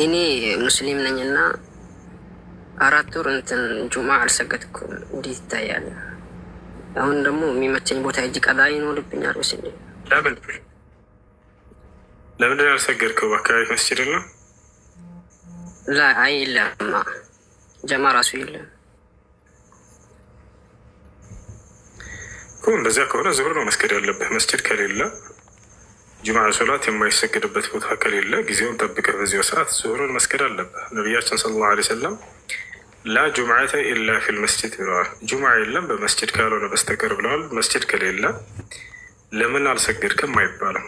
እኔ ሙስሊም ነኝና 4 ወር እንትን ጁማ አልሰገድኩም። እንዴት ይታያል? አሁን ደግሞ የሚመቸኝ ቦታ እጅ ቀዳ ይኖርብኛል ወስል ለምንድን ያልሰገድከው? በአካባቢ መስጅድ ነው? አይ የለም፣ ጀማ ራሱ የለም እኮ። እንደዚያ ከሆነ ዙሁር ነው መስገድ ያለብህ። መስጅድ ከሌለ ጁምዓ ሶላት የማይሰገድበት ቦታ ከሌለ ጊዜውን ጠብቀህ በዚያው ሰዓት ዙሁርን መስገድ አለብህ። ነቢያችን ሰለላሁ ዐለይሂ ወሰለም ላ ጁምዓተ ኢላ ፊል መስጅድ ብለዋል። ጁምዓ የለም በመስጅድ ካልሆነ በስተቀር ብለዋል። መስጅድ ከሌለ ለምን አልሰገድክም አይባልም።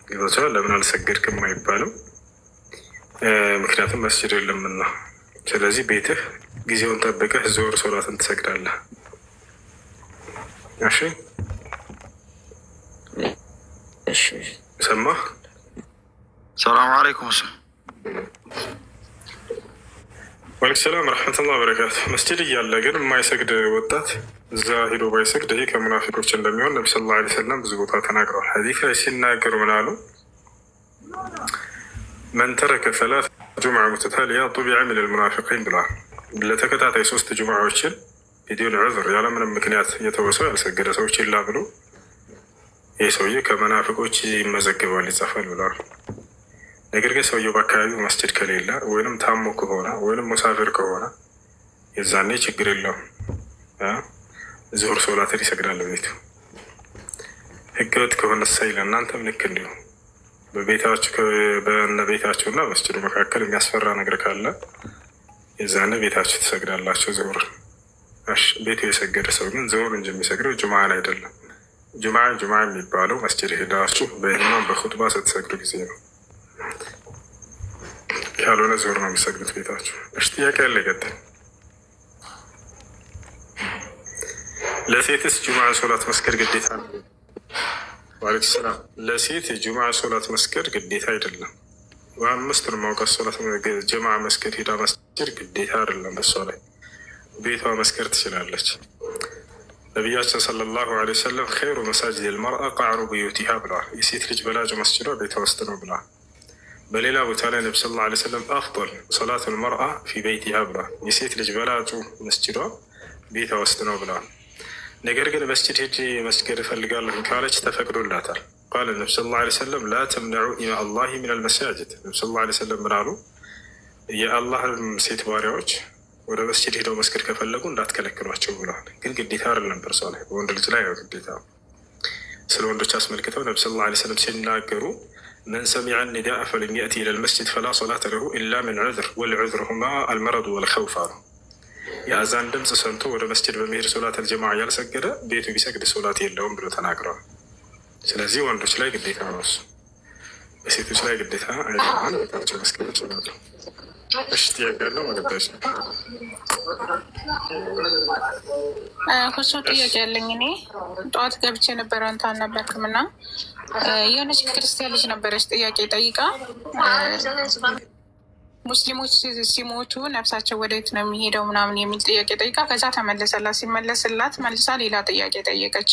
ገብቶሃል? ለምን አልሰገድክም አይባልም፣ ምክንያቱም መስጅድ የለምና። ስለዚህ ቤትህ ጊዜውን ጠብቀህ ዙሁር ሶላትን ትሰግዳለህ። እሺ ሰማህ? ሰላም አለይኩም። ወአለይኩም ሰላም ረሕመቱላህ በረካቱ። መስጅድ እያለ ግን የማይሰግድ ወጣት እዛ ሂዶ ባይሰግድ ይህ ከሙናፊቆች እንደሚሆን ነቢ ሰለላሁ ዐለይሂ ወሰለም ብዙ ቦታ ተናግረዋል። ሐዲስ ላይ ሲናገሩ ምን አሉ? መን ተረከ ሰላተ ጁምዓ ሙተታሊያ ጡቢዐ ሚነል ሙናፊቂን ብለዋል። ለተከታታይ 3 ጁምዓዎችን ቢዱን ዑዝር ያለምንም ምክንያት የተወሰው ያልሰገደ ሰዎች ይላ ብሎ ይህ ሰውዬ ከመናፍቆች ይመዘግባል፣ ይጻፋል ብለዋል። ነገር ግን ሰውየው በአካባቢው መስጅድ ከሌለ ወይንም ታሞ ከሆነ ወይንም ሙሳፊር ከሆነ የዛኔ ችግር የለውም፣ ዙሁር ሶላትን ይሰግዳል ቤቱ። ህገወጥ ከሆነ ሳይል እናንተም ልክ እንዲሁ በቤታችሁ እና መስጅዱ መካከል የሚያስፈራ ነገር ካለ የዛኔ ቤታችሁ ትሰግዳላችሁ ዙሁር። ቤቱ የሰገደ ሰው ግን ዙሁር እንጂ የሚሰግደው ጁምዓን አይደለም። ጁምዓ የሚባለው መስጅድ ሄዳችሁ በኢማም በኹጥባ ስትሰግዱ ጊዜ ነው። ካልሆነ ዙሁር ነው የሚሰግዱት ቤታችሁ። እሺ ጥያቄ ያለ ይቀጥል። ለሴትስ ጁምዓ ሶላት መስገድ ግዴታ ነው? ወአለይኩም ሰላም። ለሴት የጁምዓ ሶላት መስገድ ግዴታ አይደለም። 5 ማውቃት ሶላት ጀማዓ መስገድ ሄዳ መስገድ ግዴታ አይደለም። በሷ ላይ ቤቷ መስገድ ትችላለች። ነቢያችን ሰለላሁ ዐለይሂ ወሰለም ኸይሩ መሳጅድ ልመርአ ቃዕሩ ብዩቲሃ ብለዋል። የሴት ልጅ በላጭ መስጅዷ ቤቷ ውስጥ ነው ብለዋል። በሌላ ቦታ ላይ ነቢ ሰለላሁ ዐለይሂ ወሰለም አፍضል ሰላቱ ልመርአ ፊ በይቲሃ ብለዋል። የሴት ልጅ በላጩ መስጅዷ ቤቷ ውስጥ ነው ብለዋል። ነገር ግን መስጅድ ሄጄ መስገድ እፈልጋለሁ ካለች ተፈቅዶላታል። ቃለ ነቢ ሰለላሁ ዐለይሂ ወሰለም ላ ተምነዑ ኢማ አላሂ ሚነል መሳጅድ። ነቢ ሰለላሁ ዐለይሂ ወሰለም ምን አሉ? የአላህን ሴት ባሪያዎች ወደ መስጅድ ሄደው መስገድ ከፈለጉ እንዳትከለክሏቸው ብለዋል። ግን ግዴታ አይደለም በእርሷ ላይ፣ በወንድ ልጅ ላይ ነው ግዴታ። ስለ ወንዶች አስመልክተው ነቢ ሰለላሁ ዐለይሂ ወሰለም ሲናገሩ መን ሰሚዐ ኒዳእ ፈለም የእቲ ኢለል መስጅድ ፈላ ሰላተ ለሁ ኢላ ምን ዑዝር ወልዑዝር ሁማ አልመረዱ ወልኸውፍ አሉ። የአዛን ድምፅ ሰምቶ ወደ መስጅድ በመሄድ ሶላት አልጀማዓ ያልሰገደ ቤቱ ቢሰግድ ሶላት የለውም ብሎ ተናግረዋል። ስለዚህ ወንዶች ላይ ግዴታ ነው እሱ፣ በሴቶች ላይ ግዴታ አይደለም። ቤታቸው መስገድ ይችላሉ። እሺ ጥያቄ ያለው መገባች ነው። ሁሱ ጥያቄ ያለኝ እኔ ጠዋት ገብቼ ነበረ አንተ አልነበርክም እና የሆነች ክርስቲያን ልጅ ነበረች ጥያቄ ጠይቃ ሙስሊሞች ሲሞቱ ነፍሳቸው ወዴት ነው የሚሄደው ምናምን የሚል ጥያቄ ጠይቃ ከዛ ተመለሰላት። ሲመለስላት መልሳ ሌላ ጥያቄ ጠየቀች።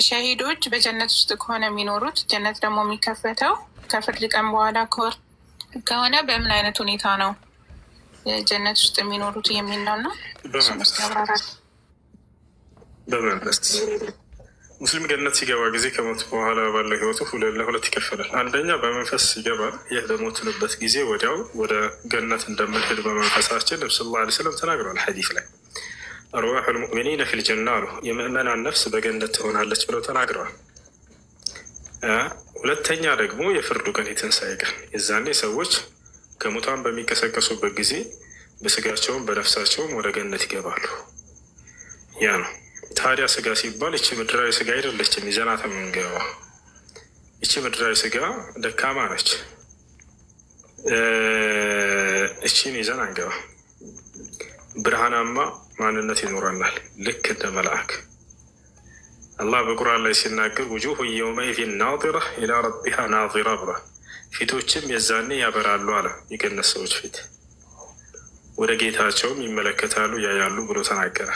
ሸሂዶች በጀነት ውስጥ ከሆነ የሚኖሩት ጀነት ደግሞ የሚከፈተው ከፍርድ ቀን በኋላ ከሆነ በምን አይነት ሁኔታ ነው ጀነት ውስጥ የሚኖሩት የሚል ነው እና ያብራራል። በመንፈስ ሙስሊም ገነት ሲገባ ጊዜ ከሞት በኋላ ባለው ህይወቱ ለሁለት ይከፈላል። አንደኛ በመንፈስ ሲገባ፣ ይህ በሞትንበት ጊዜ ወዲያው ወደ ገነት እንደምንሄድ በመንፈሳችን ነቢ ሰለላሁ ዐለይሂ ወሰለም ተናግረዋል። ሐዲስ ላይ አርዋሑል ሙእሚኒነ ፊል ጀና አሉ፣ የምእመናን ነፍስ በገነት ትሆናለች ብለው ተናግረዋል። ሁለተኛ ደግሞ የፍርዱ ቀን የትንሣኤ ቀን፣ የዛኔ ሰዎች ከሙታን በሚቀሰቀሱበት ጊዜ በስጋቸውም በነፍሳቸውም ወደ ገነት ይገባሉ። ያ ነው። ታዲያ ስጋ ሲባል ይቺ ምድራዊ ስጋ አይደለችም ይዘናት የምንገባው። ይቺ ምድራዊ ስጋ ደካማ ነች። እቺን ይዘን አንገባ። ብርሃናማ ማንነት ይኖረናል ልክ እንደ መልአክ። አላህ በቁርአን ላይ ሲናገር ውጁሁ የውመኢዚን ናዚራ ኢላ ረቢሃ ናዚራ ብሏል። ፊቶችም የዛኔ ያበራሉ አለ። የገነት ሰዎች ፊት ወደ ጌታቸውም ይመለከታሉ ያያሉ ብሎ ተናገረ።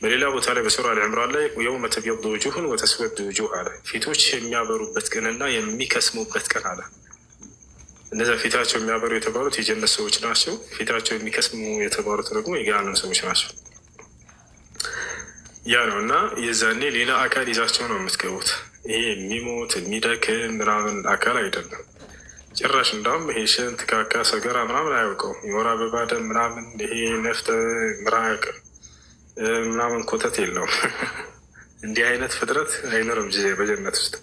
በሌላ ቦታ ላይ በሱራ አልዕምራን ላይ የውመ ተብየዱ ውጁሁን ወተስወዱ ውጁህ አለ። ፊቶች የሚያበሩበት ቀንና የሚከስሙበት ቀን አለ። እነዚያ ፊታቸው የሚያበሩ የተባሉት የጀነት ሰዎች ናቸው። ፊታቸው የሚከስሙ የተባሉት ደግሞ የገሃነም ሰዎች ናቸው። ያ ነው እና የዛኔ ሌላ አካል ይዛቸው ነው የምትገቡት። ይሄ የሚሞት የሚደክም ምናምን አካል አይደለም ጭራሽ። እንዳውም ይሄ ሽንት፣ ካካ፣ ሰገራ ምናምን አያውቀውም። የወር አበባ ደም ምናምን ይሄ ነፍጥ፣ ምራቅ ምናምን ኮተት የለውም። እንዲህ አይነት ፍጥረት አይኖርም በጀነት ውስጥ።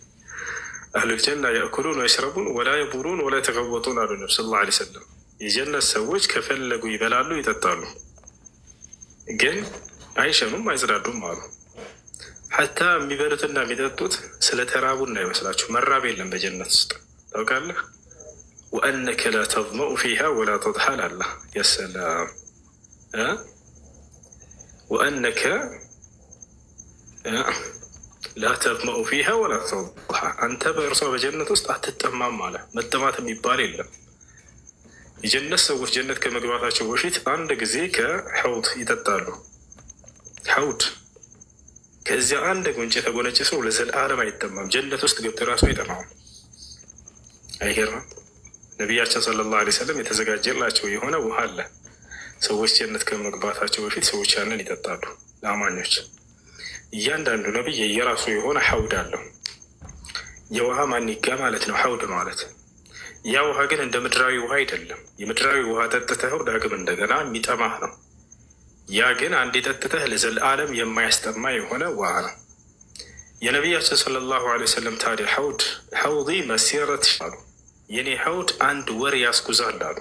አህሉል ጀና ያእኩሉን ወየሽረቡን ወላ የቡሉን ወላ የተገወጡን አሉ ነቢ ሰለላሁ ዐለይሂ ወሰለም። የጀነት ሰዎች ከፈለጉ ይበላሉ፣ ይጠጣሉ፣ ግን አይሸኑም፣ አይጽዳዱም አሉ። ሐታ የሚበሉትና የሚጠጡት ስለተራቡ እንዳይመስላችሁ፣ መራብ የለም በጀነት ውስጥ ታውቃለህ። ወአነከ ላ ተظመኡ ፊሃ ወላ ተضሐል አላ የሰላም ወአነከ ላ ተظመኡ ፊሃ ወላ ተضሐ፣ አንተ በእርሷ በጀነት ውስጥ አትጠማም አለ። መጠማት የሚባል የለም። የጀነት ሰዎች ጀነት ከመግባታቸው በፊት አንድ ጊዜ ከሐውድ ይጠጣሉ። ሐውድ ከዚያ አንድ ጉንጭ የተጎነጨ ሰው ለዘላለም አይጠማም። ጀነት ውስጥ ገብተህ ራሱ አይጠማም። አይገርምም? ነቢያችን ሰለላሁ ዐለይሂ ወሰለም የተዘጋጀላቸው የሆነ ውሃ አለ። ሰዎች ጀነት ከመግባታቸው በፊት ሰዎች ያንን ይጠጣሉ። ለአማኞች እያንዳንዱ ነቢይ የራሱ የሆነ ሐውድ አለው። የውሃ ማኒጋ ማለት ነው ሐውድ ማለት። ያ ውሃ ግን እንደ ምድራዊ ውሃ አይደለም። የምድራዊ ውሃ ጠጥተኸው ዳግም እንደገና የሚጠማህ ነው። ያ ግን አንድ ጠጥተህ ለዘላለም የማያስጠማ የሆነ ውሃ ነው። የነቢያችን ሰለላሁ ዐለይሂ ወሰለም ታዲያ ሐውዲ መሲረት አሉ፣ የኔ ሐውድ አንድ ወር ያስጉዛል አሉ።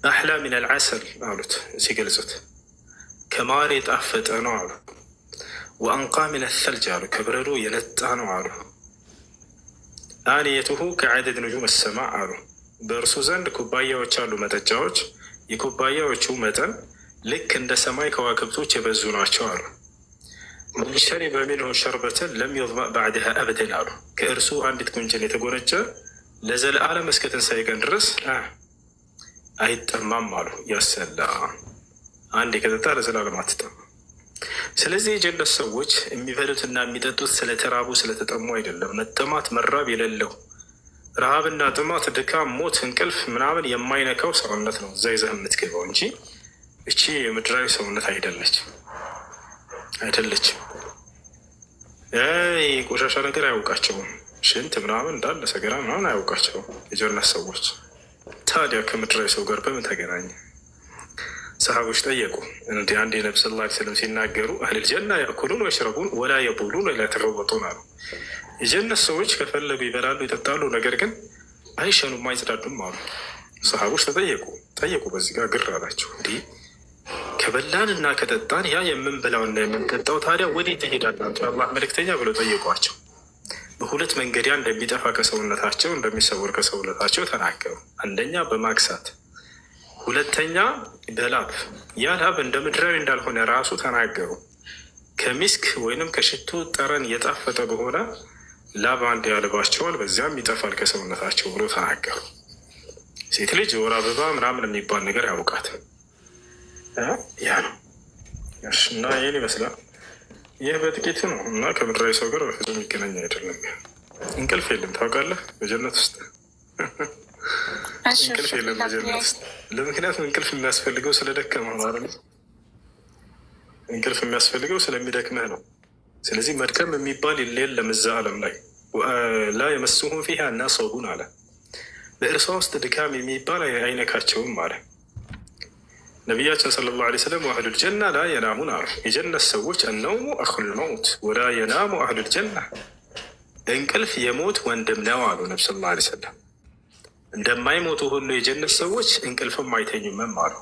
አሕላ ሚን አልዓሰል አሉት ሲገልጹት፣ ከማር የጣፈጠ ነው አሉ። ወአንቃ ሚን አልተልጅ አሉ፣ ከበረዶ የነጣ ነው አሉ። አንየቱሁ ከዐደድ ንጁም ሰማዕ አሉ፣ በእርሱ ዘንድ ኩባያዎች አሉ፣ መጠጫዎች። የኩባያዎቹ መጠን ልክ እንደ ሰማይ ከዋክብቶች የበዙ ናቸው አሉ። መን ሸሪበ ሚንሁ ሸርበተን ለም የظመእ ባዕድሃ አበደን አሉ። ከእርሱ አንዲት ጉንጭን የተጎነጨ ለዘለዓለም እስከ ትንሣኤ ቀን ድረስ አይጠማም አሉ። ያሰላ አንዴ ከጠጣ ለዘላለም አትጠማም። ስለዚህ የጀነት ሰዎች የሚበሉትና የሚጠጡት ስለተራቡ ስለተጠሙ አይደለም። መጠማት መራብ የሌለው ረሃብና ጥማት፣ ድካም፣ ሞት፣ እንቅልፍ ምናምን የማይነካው ሰውነት ነው እዛ ይዘህ የምትገባው እንጂ እቺ የምድራዊ ሰውነት አይደለችም። ቆሻሻ ነገር አያውቃቸውም። ሽንት ምናምን እንዳለ ሰገራ ምናምን አያውቃቸውም የጀነት ሰዎች። ታዲያ ከምድራዊ ሰው ጋር በምን ተገናኘ? ሰሃቦች ጠየቁ። እንዲህ አንድ የነቢ ስ ላ ስለም ሲናገሩ አህሉል ጀና ያእኩሉን ወየሽረቡን ወላ የቡሉን ወላ የተገወጡን አሉ። የጀነት ሰዎች ከፈለጉ ይበላሉ፣ ይጠጣሉ፣ ነገር ግን አይሸኑም፣ አይጽዳዱም አሉ። ሰሃቦች ጠየቁ። በዚህ ጋር ግር አላቸው። እንዲህ ከበላንና ከጠጣን ያ የምንበላውና የምንጠጣው ታዲያ ወዴት ትሄዳላቸው አላህ መልእክተኛ ብሎ ጠየቋቸው። በሁለት መንገድ እንደሚጠፋ ከሰውነታቸው እንደሚሰወር ከሰውነታቸው ተናገሩ። አንደኛ በማክሳት፣ ሁለተኛ በላብ። ያ ላብ እንደ ምድራዊ እንዳልሆነ ራሱ ተናገሩ። ከሚስክ ወይንም ከሽቱ ጠረን የጣፈጠ በሆነ ላብ አንድ ያልባቸዋል፣ በዚያም ይጠፋል ከሰውነታቸው ብሎ ተናገሩ። ሴት ልጅ የወር አበባ ምናምን የሚባል ነገር ያውቃት ያ ነው እና ይህን ይመስላል። ይህ በጥቂቱ ነው እና ከምድራዊ ሰው ጋር በፍጹም የሚገናኝ አይደለም። እንቅልፍ የለም ታውቃለህ፣ በጀነት ውስጥ እንቅልፍ የለም በጀነት ውስጥ። ለምክንያቱም እንቅልፍ የሚያስፈልገው ስለደከመ ነው አይደል? እንቅልፍ የሚያስፈልገው ስለሚደክመህ ነው። ስለዚህ መድከም የሚባል የለም እዛ ዓለም ላይ። ላ የመስሁም ፊሃ ናሰቡን አለ፣ በእርሷ ውስጥ ድካም የሚባል አይነካቸውም አለ ነቢያችን ሰለላሁ ዐለይሂ ወሰለም። ወአህሉል ጀና ላ የናሙን አሉ፣ የጀነት ሰዎች እነውሙ አኹል መውት ወላ የናሙ አህሉል ጀና፣ እንቅልፍ የሞት ወንድም ነው አሉ ነቢ ሰለላሁ ዐለይሂ ወሰለም። እንደማይሞቱ ሁሉ የጀነት ሰዎች እንቅልፍም አይተኙምም አሉ።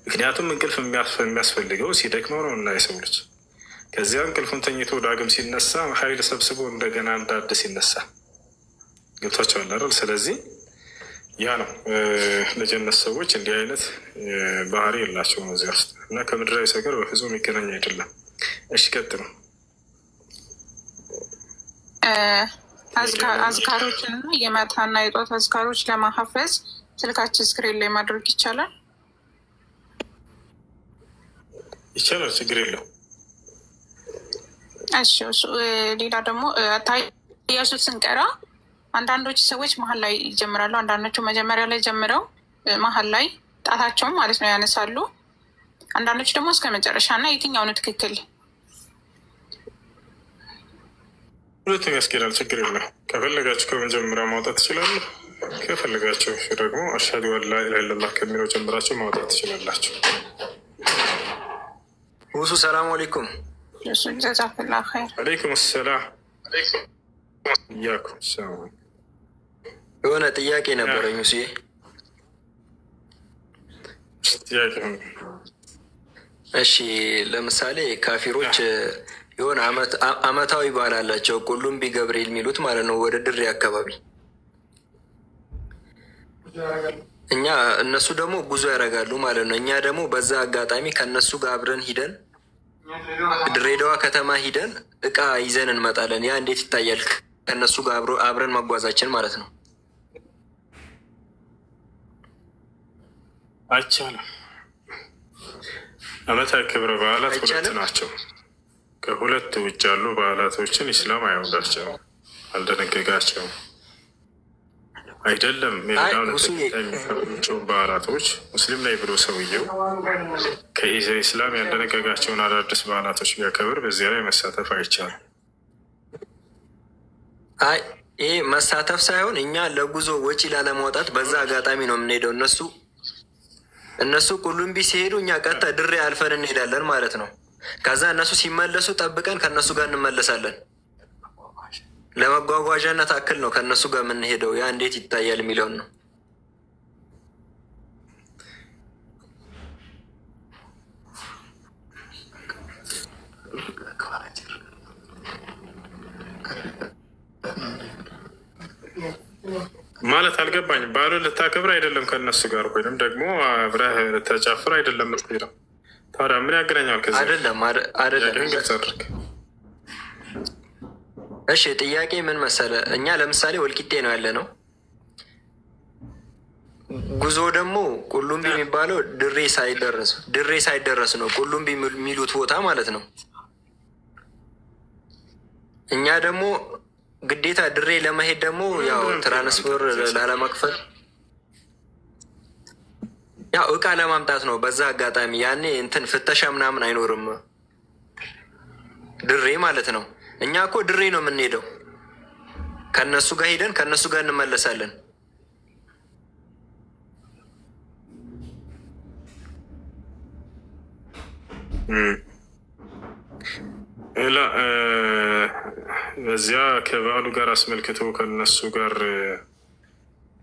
ምክንያቱም እንቅልፍ የሚያስፈልገው ሲደክመው ነው እና የሰው ልጅ ከዚያ እንቅልፉን ተኝቶ ዳግም ሲነሳ ኃይል ሰብስቦ እንደገና እንዳዲስ ይነሳ። ገብቷቸዋል አይደል? ስለዚህ ያ ነው ለጀነት ሰዎች እንዲህ አይነት ባህሪ የላቸውም እዚያ ውስጥ እና ከምድራዊ ሰው ጋር በፍጹም የሚገናኝ አይደለም። እሺ ቀጥሉ። አዝካሮችን እና የማታና የጧት አዝካሮች ለማሐፈዝ ስልካችን ስክሪን ላይ ማድረግ ይቻላል? ይቻላል፣ ችግር የለው። እሺ ሌላ ደግሞ ታያሱት ስንቀራ አንዳንዶች ሰዎች መሀል ላይ ይጀምራሉ። አንዳንዶቹ መጀመሪያ ላይ ጀምረው መሀል ላይ ጣታቸውን ማለት ነው ያነሳሉ። አንዳንዶቹ ደግሞ እስከ መጨረሻ እና የትኛው ነው ትክክል? ሁለቱም ያስኬዳል፣ ችግር የለም። ከፈለጋችሁ ከመጀመሪያ ማውጣት ትችላለህ። ከፈለጋችሁ ደግሞ አሽሀዱ አን ላ ኢላሀ ኢለላህ ከሚለው ጀምራችሁ ማውጣት ትችላላችሁ። ሙሱ ሰላም አለይኩም። ጀዛከላ ኸይር። አለይኩም ሰላም። እያኩም የሆነ ጥያቄ ነበረኝ ሙሱዬ። ጥያቄ? እሺ ለምሳሌ ካፊሮች የሆነ አመታዊ በዓል አላቸው፣ ቁልቢ ገብርኤል የሚሉት ማለት ነው፣ ወደ ድሬ አካባቢ። እኛ እነሱ ደግሞ ጉዞ ያደርጋሉ ማለት ነው። እኛ ደግሞ በዛ አጋጣሚ ከእነሱ ጋር አብረን ሂደን ድሬዳዋ ከተማ ሂደን እቃ ይዘን እንመጣለን። ያ እንዴት ይታያል? ከእነሱ ጋር አብረን መጓዛችን ማለት ነው። አይቻልም። አመታዊ ክብረ በዓላት ሁለት ናቸው። ከሁለት ውጭ ያሉ በዓላቶችን ኢስላም አይወዳቸውም፣ አልደነገጋቸውም። አይደለም የሚፈሩቸው በዓላቶች ሙስሊም ላይ ብሎ ሰውየው ከኢስላም ያልደነገጋቸውን አዳዲስ በዓላቶች ቢያከብር በዚያ ላይ መሳተፍ አይቻልም። አይ ይህ መሳተፍ ሳይሆን እኛ ለጉዞ ወጪ ላለማውጣት በዛ አጋጣሚ ነው የምንሄደው። እነሱ ቁልቢ ሲሄዱ እኛ ቀጥታ ድሬ አልፈን እንሄዳለን ማለት ነው። ከዛ እነሱ ሲመለሱ ጠብቀን ከእነሱ ጋር እንመለሳለን። ለመጓጓዣነት አክል ነው ከእነሱ ጋር የምንሄደው። ያ እንዴት ይታያል የሚለውን ነው። ማለት አልገባኝም። በዓሉን ልታከብር አይደለም ከእነሱ ጋር ወይም ደግሞ አብረህ ልታጫፍር አይደለም የምትሄደው። ታዲያ ምን ያገናኛል? ከዚህ አይደለም። ግልጽ አድርግ። እሺ ጥያቄ ምን መሰለ፣ እኛ ለምሳሌ ወልቂጤ ነው ያለ ነው። ጉዞ ደግሞ ቁልቢ የሚባለው ድሬ ሳይደረስ ነው ቁልቢ የሚሉት ቦታ ማለት ነው። እኛ ደግሞ ግዴታ ድሬ ለመሄድ ደግሞ ያው ትራንስፖርት ላለመክፈል ያው እቃ ለማምጣት ነው። በዛ አጋጣሚ ያኔ እንትን ፍተሻ ምናምን አይኖርም ድሬ ማለት ነው። እኛ እኮ ድሬ ነው የምንሄደው። ከነሱ ጋር ሄደን ከነሱ ጋር እንመለሳለን። ላ በዚያ ከበዓሉ ጋር አስመልክቶ ከነሱ ጋር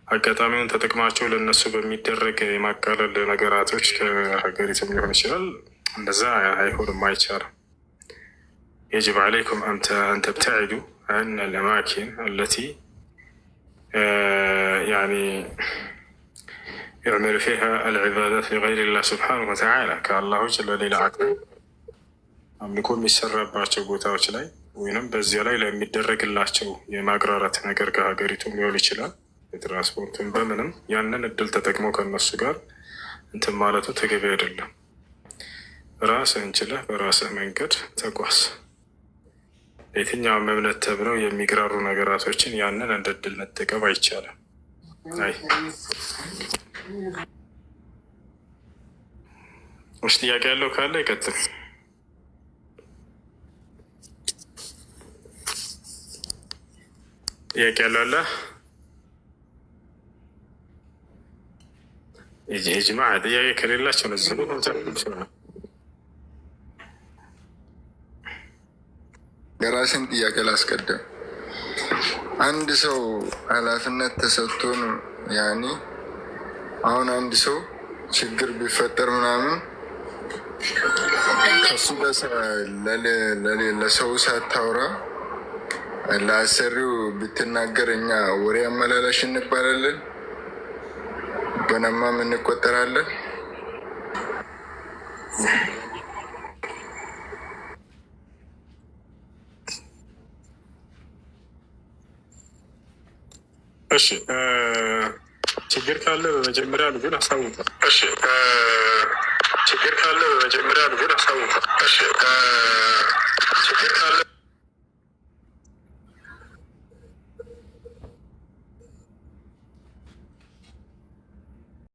አጋጣሚውን ተጠቅማቸው ለነሱ በሚደረግ የማቃለል ነገራቶች ከሀገሪቱም ሊሆን ይችላል። እንደዛ አይሆንም፣ አይቻልም። يجب عليكم أن تبتعدوا عن الأماكن التي يعني يعمل فيها العبادات لغير الله سبحانه وتعالى كالله جل وعلا አምልኮ የሚሰራባቸው ቦታዎች ላይ ወይም በዚያ ላይ ለሚደረግላቸው የማግራራት ነገር ከሀገሪቱም ሊሆን ይችላል፣ የትራንስፖርቱን በምንም ያንን እድል ተጠቅመው ከነሱ ጋር እንትን ማለቱ ተገቢ አይደለም። ራስህን ችለህ በራስህ መንገድ ተጓዝ። የትኛውም እምነት ተብለው የሚግራሩ ነገራቶችን ያንን እንደ እድል መጠቀም አይቻልም። አይ ውስጥ ጥያቄ ያለው ካለ ይቀጥል። ጥያቄ ያለው አለ? የጅማ ጥያቄ ከሌላቸው ነዚህ የራስን ጥያቄ ላስቀድም። አንድ ሰው ኃላፊነት ተሰጥቶን ያኔ አሁን አንድ ሰው ችግር ቢፈጠር ምናምን ከሱ ለሰው ሳታውራ ለአሰሪው ብትናገር እኛ ወሬ አመላላሽ እንባላለን፣ በነማም እንቆጠራለን። እሺ ችግር ካለ በመጀመሪያ ልጁን አሳውቀ። እሺ ችግር ካለ በመጀመሪያ ልጁን አሳውቀ። እሺ ችግር ካለ